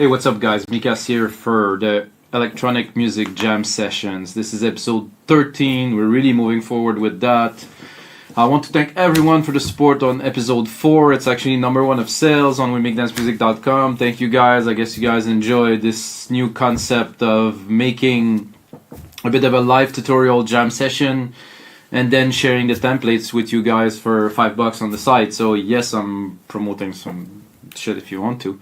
Hey, what's up guys? Mikas here for the electronic music jam sessions. This is episode 13. We're really moving forward with that. I want to thank everyone for the support on episode 4. It's actually #1 of sales on wemake.dancemusic.com. Thank you guys. I guess you guys enjoyed this new concept of making a bit of a live tutorial jam session and then sharing the templates with you guys for $5 on the site. So yes, I'm promoting some shit if you want to.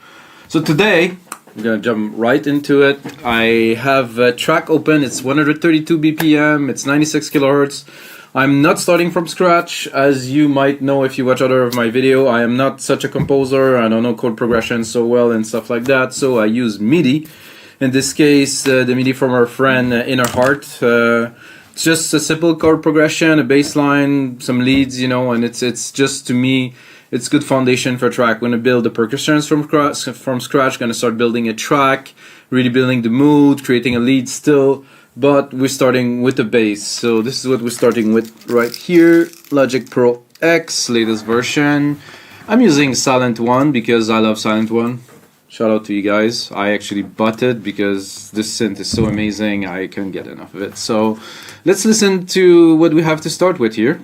So today, I'm gonna jump right into it. I have a track open. It's 132 BPM. It's 96 kilohertz. I'm not starting from scratch, as you might know if you watch other of my video. I am not such a composer. I don't know chord progression so well and stuff like that. So I use MIDI. In this case, the MIDI from our friend Inner Heart. It's just a simple chord progression, a bass line, some leads, you know, and it's just, to me, it's good foundation for a track. I'm going to build the percussions from scratch, going to start building a track, really building the mood, creating a lead still, but we're starting with the bass. So this is what we're starting with right here, Logic Pro X, latest version. I'm using Silent One because I love Silent One. Shout out to you guys. I actually bought it because this synth is so amazing, I couldn't get enough of it. So let's listen to what we have to start with here.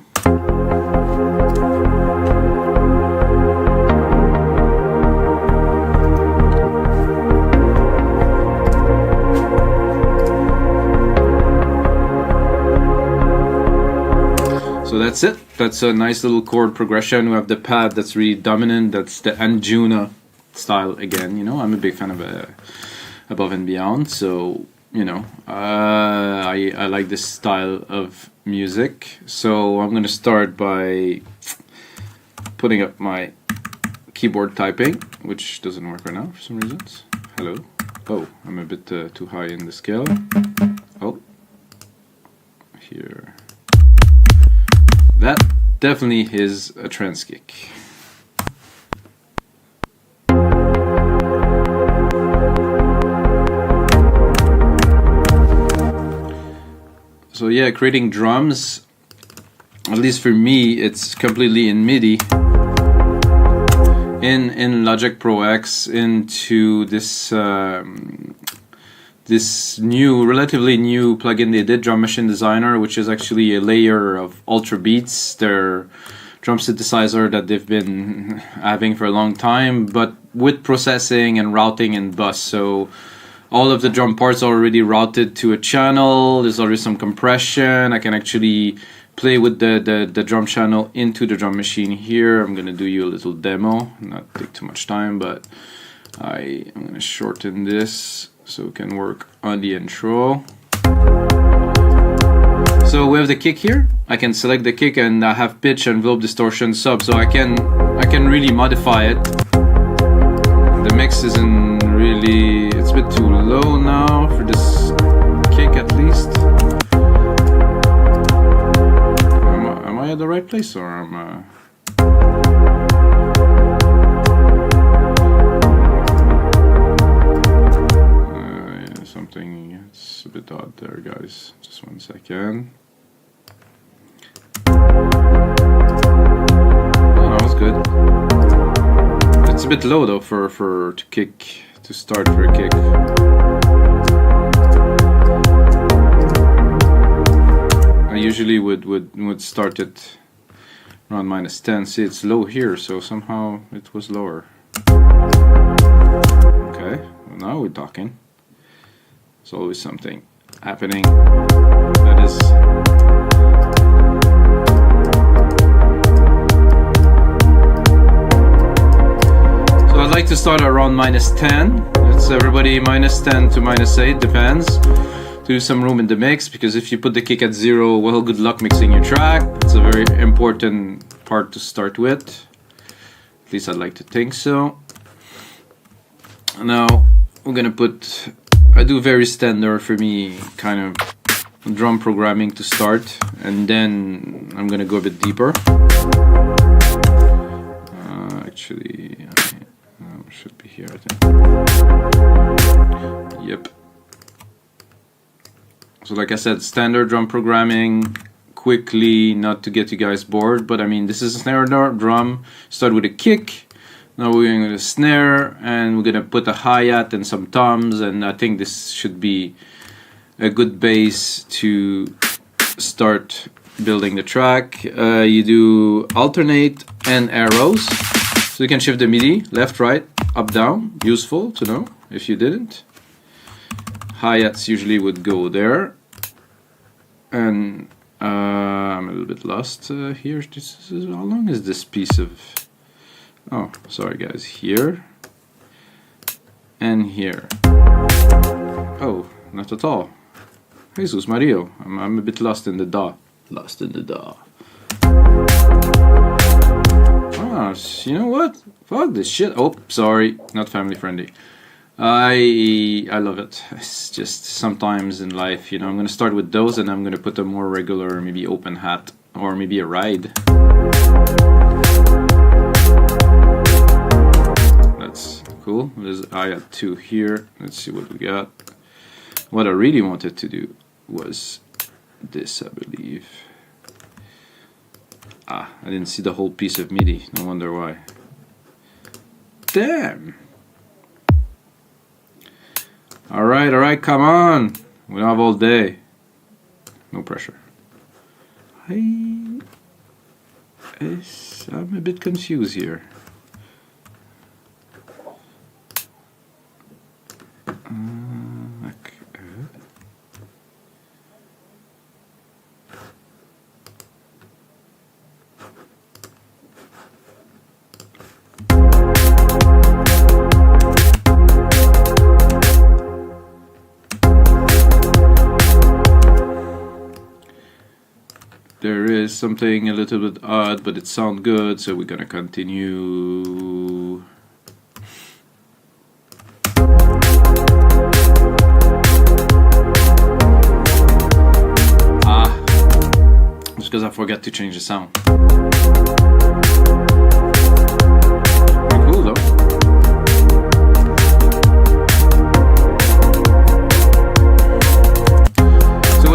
So that's it. That's a nice little chord progression. We have the pad that's really dominant. That's the Anjuna style again. You know, I'm a big fan of Above and Beyond. So, you know, I like this style of music. So I'm going to start by putting up my keyboard typing, which doesn't work right now for some reasons. Hello. Oh, I'm a bit too high in the scale. Oh, here. That definitely is a trance kick. So yeah, creating drums, at least for me, it's completely in MIDI. In Logic Pro X into this this new, relatively new plugin they did, Drum Machine Designer, which is actually a layer of Ultra Beats, their drum synthesizer that they've been having for a long time, but with processing and routing and bus. So all of the drum parts are already routed to a channel. There's already some compression. I can actually play with the drum channel into the drum machine here. I'm gonna do you a little demo, not take too much time, but I'm gonna shorten this so we can work on the intro. So we have the kick here. I can select the kick and I have pitch, envelope, distortion, sub, so I can really modify it. The mix isn't really, it's a bit too low now for this kick at least. Am I at the right place, or am I? It's a bit odd there, guys. Just 1 second. Oh, that was good. It's a bit low though to start for a kick. I usually would start it around -10. See, it's low here, so somehow it was lower. Okay, well, now we're talking. There's always something happening that is so I'd like to start around -10. It's everybody -10 to -8, depends. Do some room in the mix, because if you put the kick at 0, well, good luck mixing your track. It's a very important part to start with. At least I'd like to think so. Now we're gonna put, I do very standard for me kind of drum programming to start, and then I'm gonna go a bit deeper. Actually, should be here, I think. Yep. So like I said, standard drum programming, quickly, not to get you guys bored, but I mean, this is a snare drum. Start with a kick, Now we're going to the snare, and we're going to put a hi-hat and some toms, and I think this should be a good base to start building the track. You do alternate and arrows, so you can shift the MIDI left, right, up, down. Useful to know if you didn't. Hi-hats usually would go there, and I'm a little bit lost here. How long is this piece of... Oh, sorry guys, here and here. Oh, not at all. Jesus Mario, I'm a bit lost in the DAW. Lost in the DAW. Ah, you know what? Fuck this shit. Oh, sorry, not family friendly. I love it. It's just sometimes in life, you know, I'm gonna start with those, and I'm gonna put a more regular, maybe open hat, or maybe a ride. That's cool. There's hi-hat 2 here. Let's see what we got. What I really wanted to do was this, I believe. Ah, I didn't see the whole piece of MIDI. No wonder why. Damn. Alright, come on. We don't have all day. No pressure. I'm a bit confused here. There is something a little bit odd, but it sounds good, so we're gonna continue. Just because I forgot to change the sound. Cool though.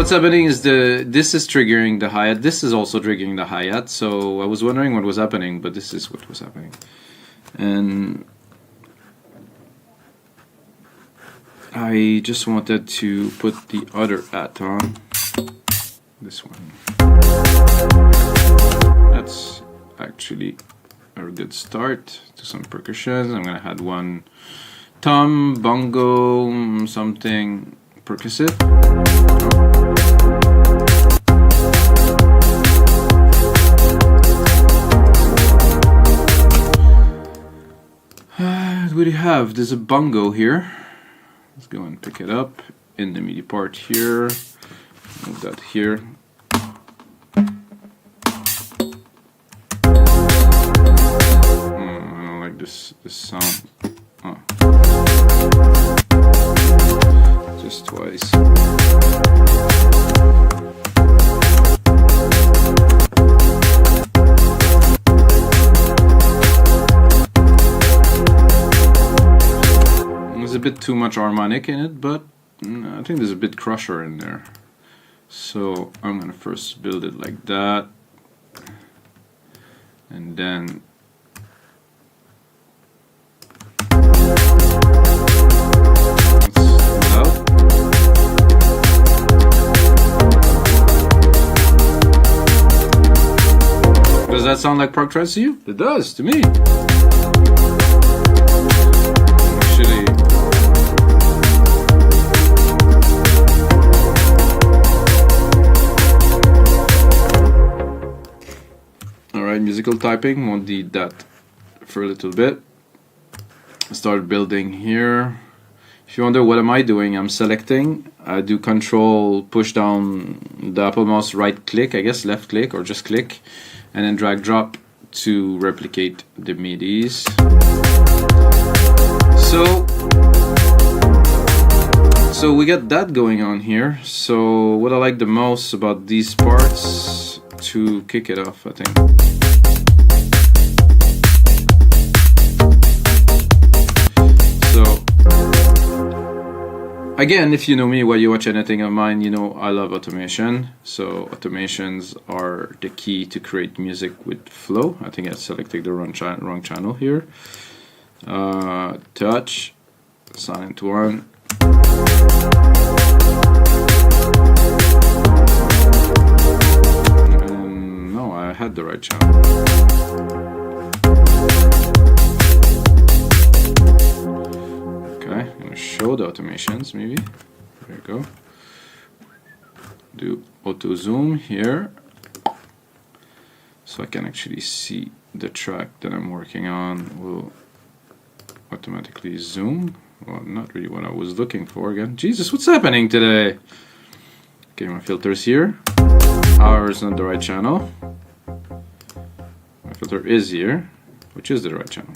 What's happening is this is triggering the hi-hat, this is also triggering the hi-hat, so I was wondering what was happening, but this is what was happening. And I just wanted to put the other hat on, this one. That's actually a good start to some percussions. I'm gonna add one tom, bongo, something percussive. What do you have? There's a bongo here. Let's go and pick it up in the MIDI part here. Move that here. I don't like this sound. Oh. Just twice. There's a bit too much harmonic in it, but I think there's a bit crusher in there. So I'm gonna first build it like that, and then does that sound like prog trance to you? It does to me. Actually, alright, musical typing, won't need that for a little bit. Start building here. If you wonder what am I doing, I'm selecting. I do control push down the Apple mouse, right click, I guess left click or just click, and then drag drop to replicate the MIDIs. So we got that going on here. So what I like the most about these parts, to kick it off, I think. So again, if you know me, while you watch anything of mine, you know I love automation. So automations are the key to create music with flow. I think I selected the wrong channel here. touch, silent one. And no, I had the right channel. Okay, I'm gonna show the automations maybe. There you go. Do auto zoom here, so I can actually see the track that I'm working on. Will automatically zoom. Well, not really what I was looking for again. Jesus, what's happening today? Okay, my filter's here. However, it's not the right channel. My filter is here, which is the right channel.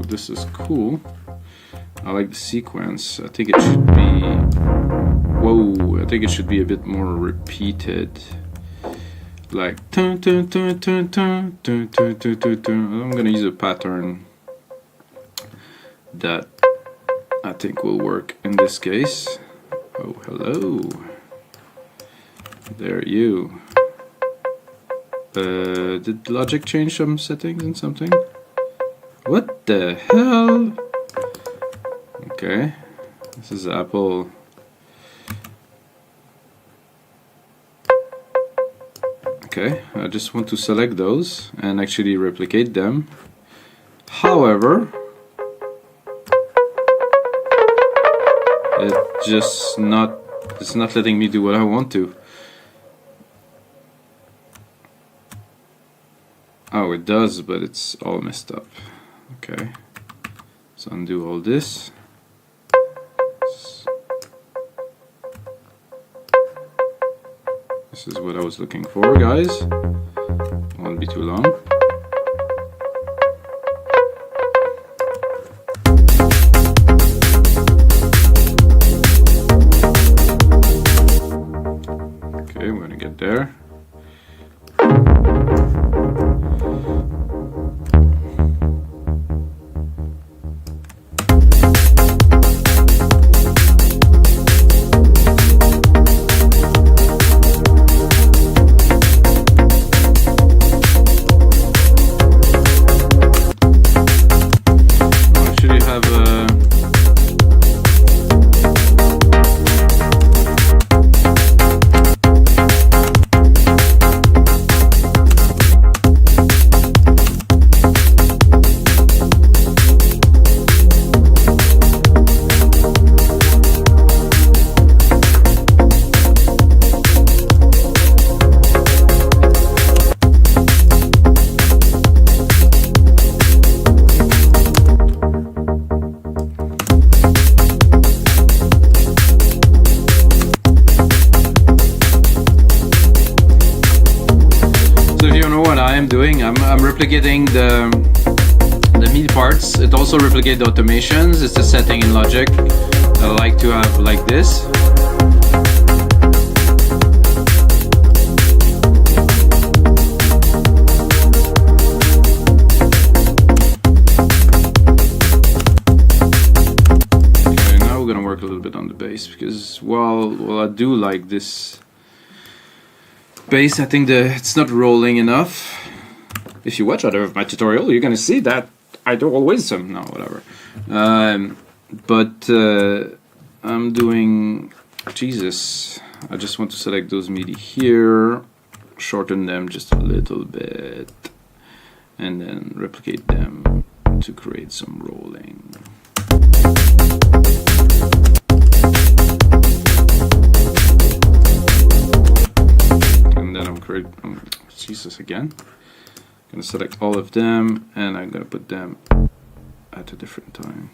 This is cool. I like the sequence. I think it should be... Whoa, I think it should be a bit more repeated. Like... I'm gonna use a pattern that I think will work in this case. Oh, hello. There you. Did Logic change some settings and something? What the hell? Okay, this is Apple. Okay, I just want to select those and actually replicate them. However, it's not letting me do what I want to. Oh, it does, but it's all messed up. Okay, so undo all this. This is what I was looking for, guys. Won't be too long. Okay, we're gonna get there. I'm replicating the MIDI parts. It also replicates the automations. It's a setting in Logic I like to have like this. Okay, now we're gonna work a little bit on the bass because while I do like this bass, I think it's not rolling enough. If you watch other of my tutorial, you're gonna see that I do always some, no, whatever. But I'm doing, Jesus, I just want to select those MIDI here, shorten them just a little bit, and then replicate them to create some rolling. And then I'm creating, Jesus again. I'm going to select all of them and I'm going to put them at a different time.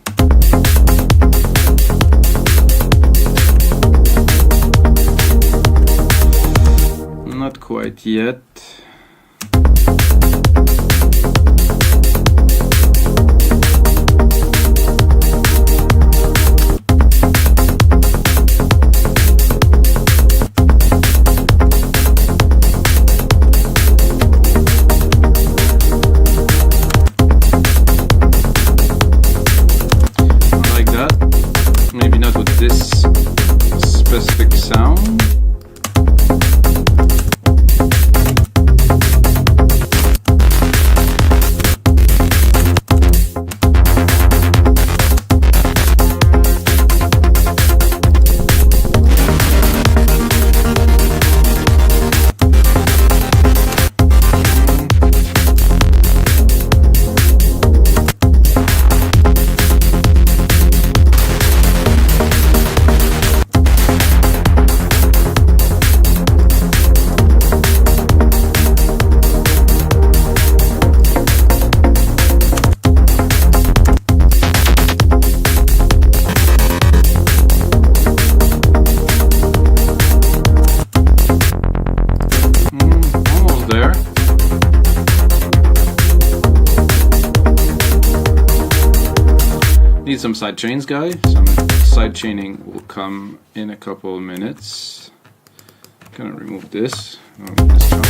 Not quite yet. need some side chains, guys. Some side chaining will come in a couple of minutes. Gonna remove this. This chunk.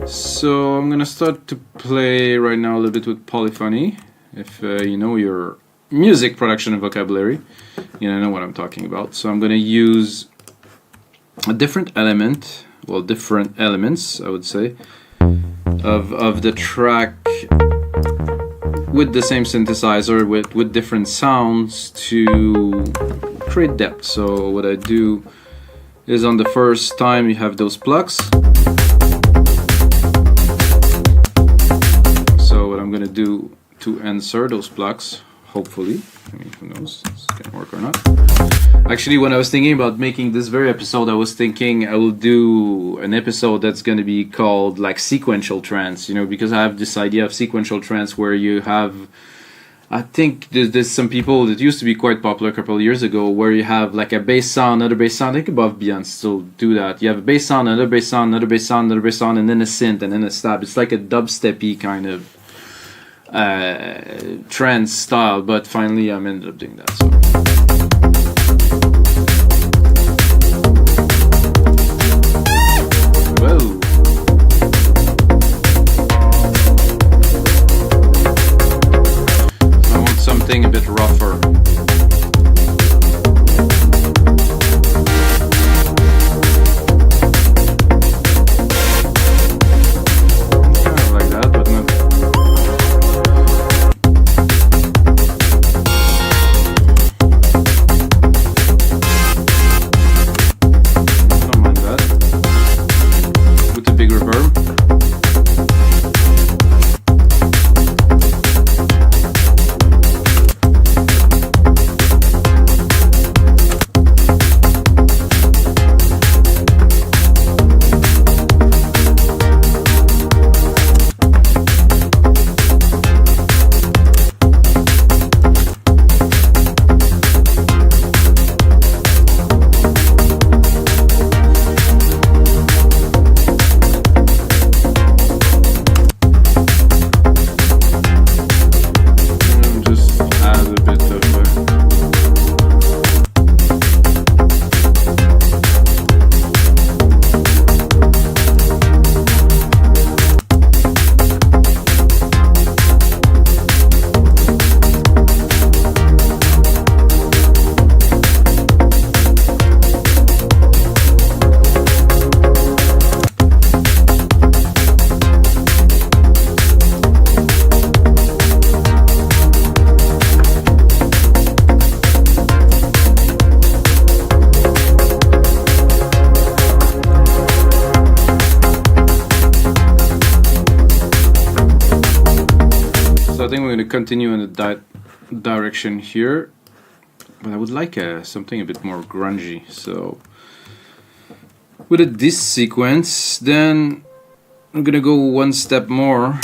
So I'm gonna start to play right now a little bit with polyphony. If you know your music production and vocabulary, you know what I'm talking about. So I'm gonna use a different element, well, different elements, I would say, of the track with the same synthesizer with different sounds to create depth. So what I do is on the first time you have those plucks. So what I'm gonna do to insert those plucks, hopefully, I mean, who knows, this can work or not. Actually, when I was thinking about making this very episode, I was thinking I will do an episode that's going to be called like sequential trance, you know, because I have this idea of sequential trance where you have, I think there's some people that used to be quite popular a couple of years ago, where you have like a bass sound, another bass sound. I think Above Beyond still do that. You have a bass sound, another bass sound, another bass sound, another bass sound, and then a synth, and then a stab. It's like a dubstep-y kind of trance style, but finally I ended up doing that. So. Whoa. I want something a bit rougher. I think we're going to continue in the direction here, but I would like something a bit more grungy. So with this sequence, then I'm going to go one step more,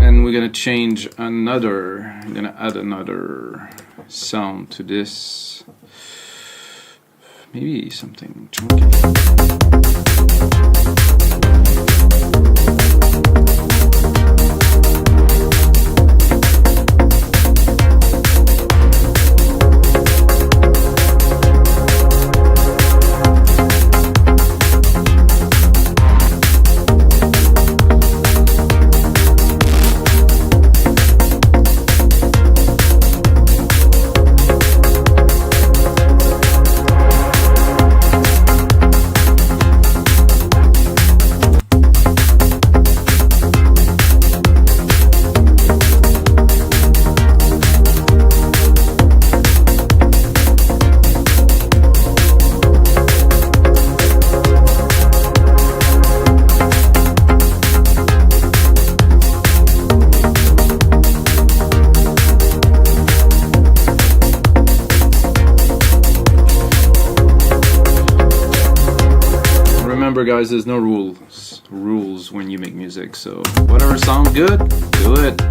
and we're going to change another. I'm going to add another sound to this, maybe something chunky. Remember, guys, there's no rules when you make music, so whatever sounds good, do it.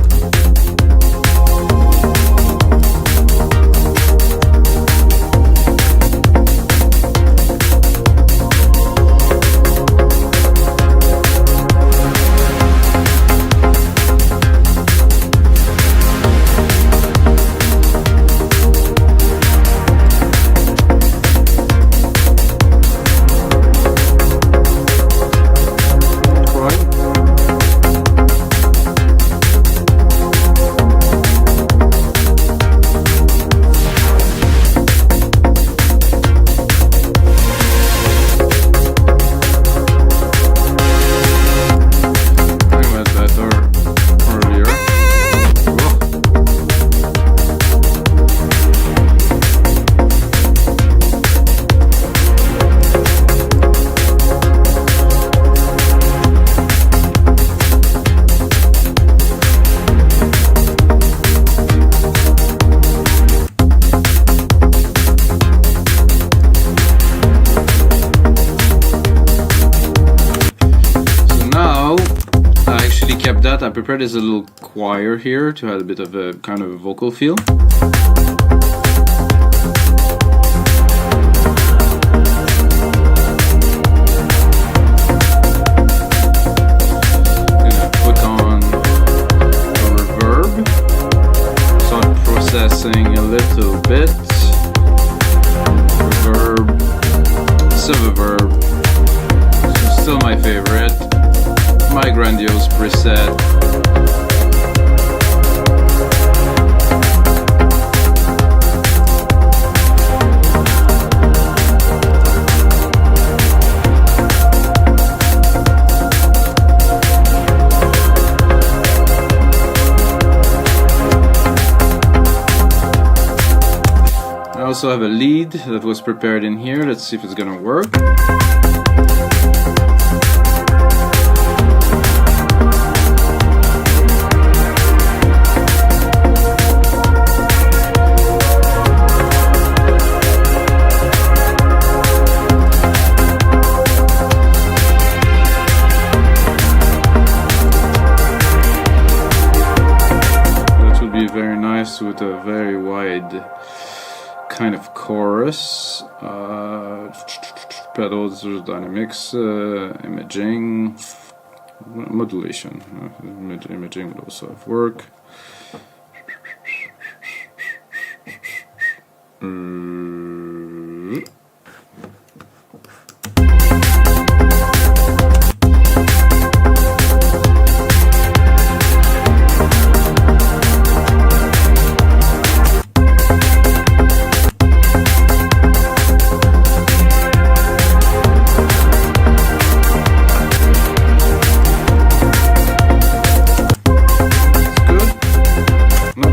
kept that. I prepared this little choir here to have a bit of a kind of a vocal feel. A little bit reverb, subverb, still my favorite, my grandiose preset. I also have a lead that was prepared in here. Let's see if it's gonna work. That would be very nice with a very wide kind of chorus, pedals, dynamics, imaging, modulation. Imaging would also have work.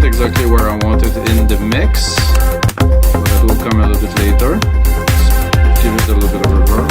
Exactly where I want it in the mix, but it will come a little bit later. Let's give it a little bit of reverb.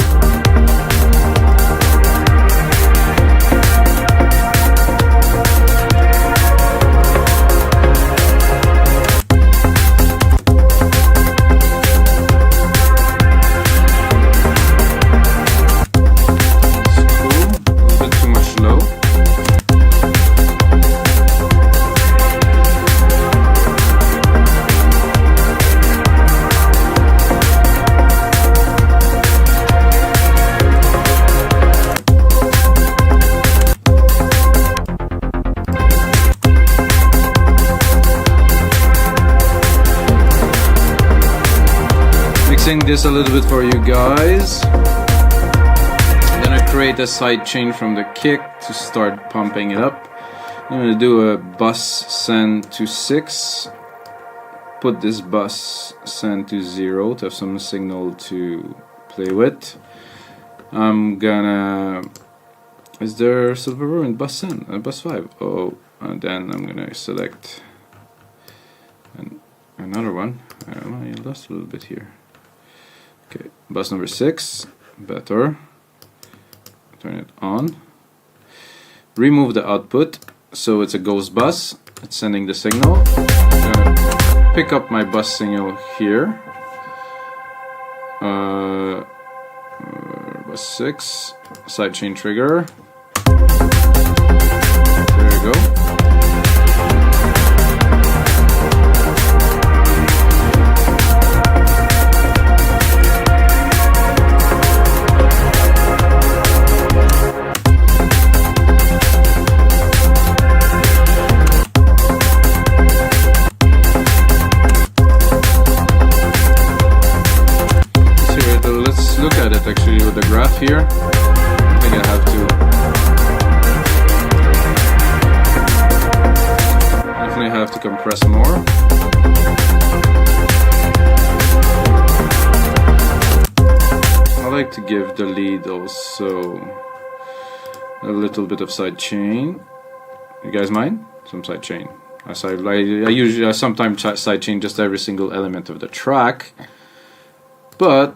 This a little bit for you guys. Then I create a sidechain from the kick to start pumping it up. I'm going to do a bus send to 6. Put this bus send to 0 to have some signal to play with. I'm gonna... Is there silver in bus send? Bus 5. Oh, and then I'm gonna select another one. I lost a little bit here. Okay, bus number 6, better. Turn it on. Remove the output, so it's a ghost bus. It's sending the signal. I'm gonna pick up my bus signal here. Bus 6, sidechain trigger. There you go. Look at it actually with the graph here. I think I have to definitely have to compress more. I like to give the lead also a little bit of side chain. You guys mind? Some side chain. I sometimes side chain just every single element of the track, but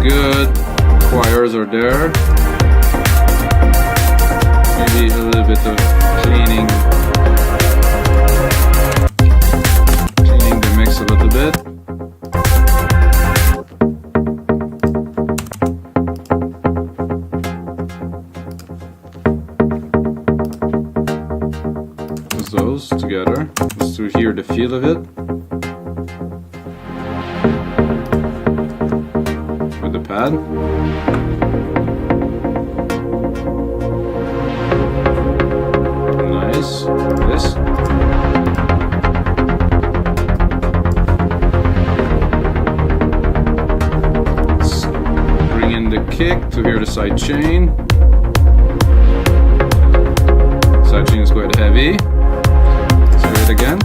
good. Choirs are there. Maybe a little bit of cleaning the mix a little bit. Those together, just to hear the feel of it with the pad. Nice. This. Let's bring in the kick to hear the side chain. Side chain is quite heavy. It again.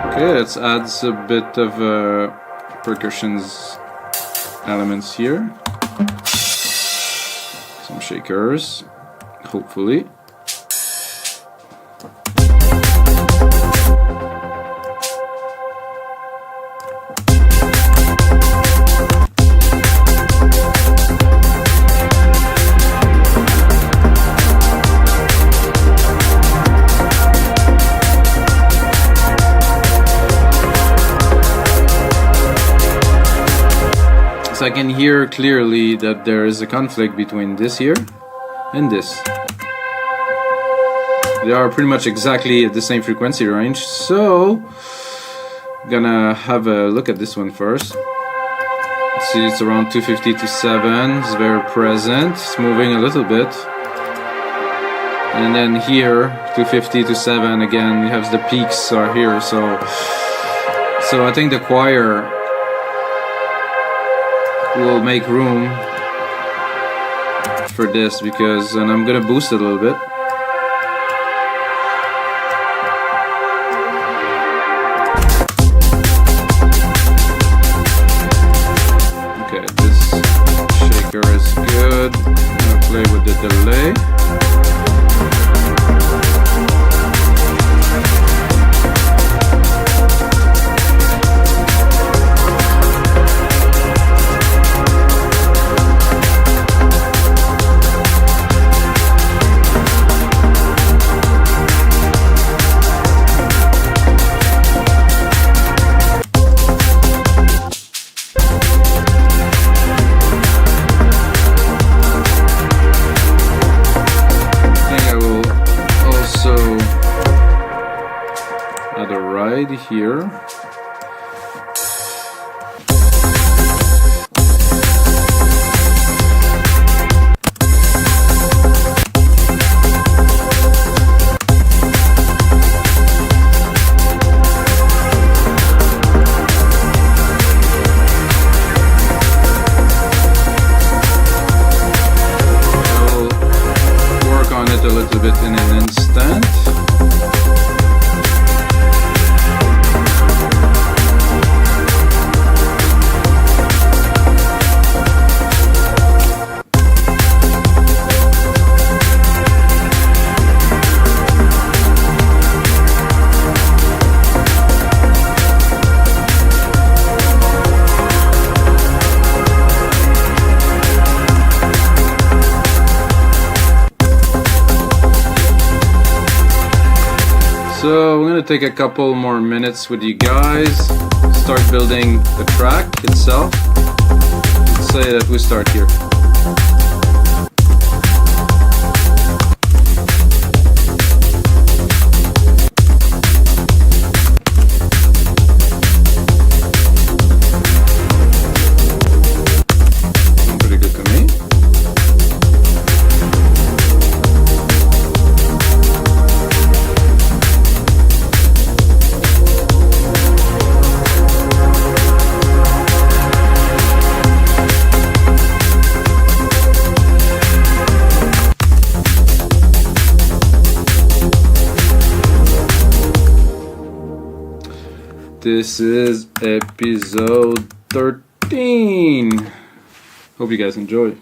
Okay, let's add a bit of percussions elements here. Some shakers, hopefully. I can hear clearly that there is a conflict between this here and this. They are pretty much exactly at the same frequency range, so I'm gonna have a look at this one first. Let's see, it's around 250 to 7, it's very present, it's moving a little bit. And then here, 250 to 7 again, you have the peaks are here, so I think the choir will make room for this because, and I'm gonna boost it a little bit. Okay, this shaker is good. I'm gonna play with the delay. Here. I'll work on it a little bit in an instant. So I'm gonna take a couple more minutes with you guys, start building the track itself. Let's say that we start here. Pretty good to me. This is episode 13. Hope you guys enjoy.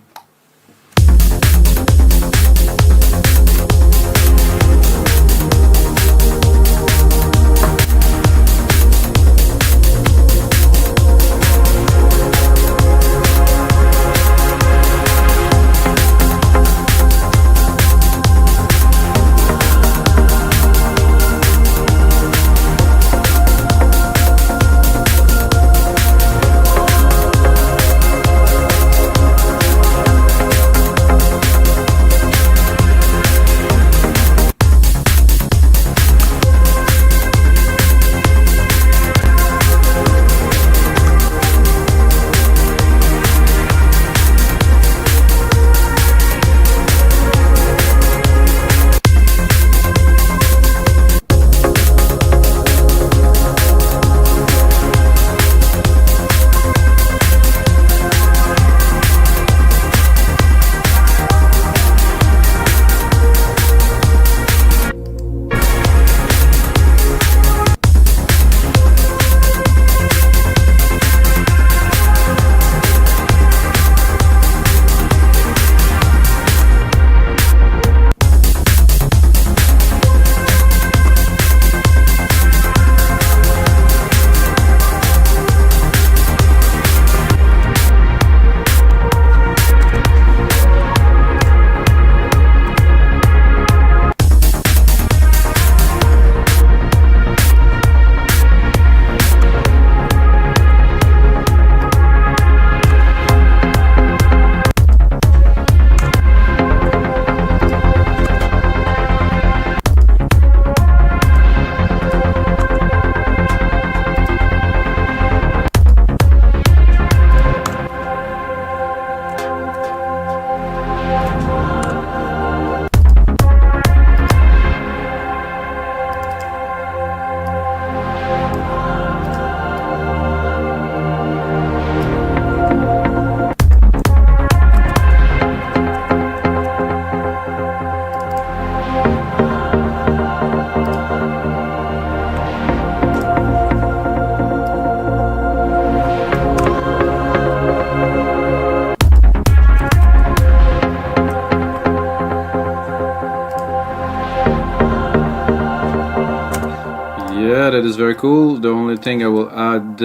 Yeah, that is very cool. The only thing I will add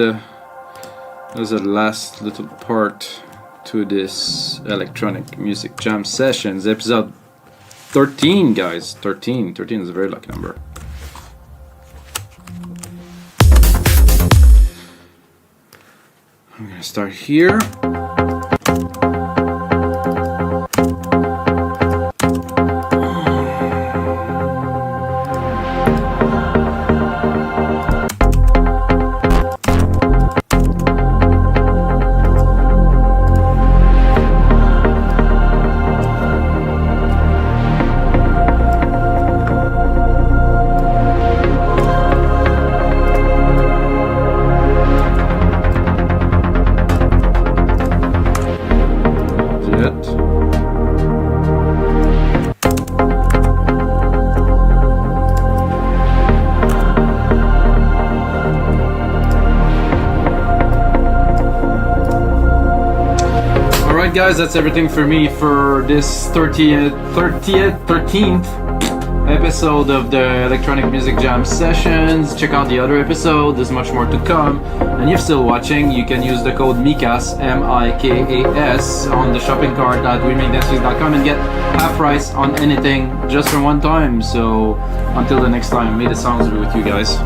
as a last little part to this electronic music jam sessions, episode 13, guys. 13 is a very lucky number. I'm gonna start here. Guys, that's everything for me for this 13th episode of the Electronic Music Jam Sessions. Check out the other episode, there's much more to come. And if you're still watching, you can use the code Mikas, M-I-K-A-S, on the shopping cart at WeMakeDanceMusic.com and get half price on anything just for one time. So until the next time, may the sounds be with you guys.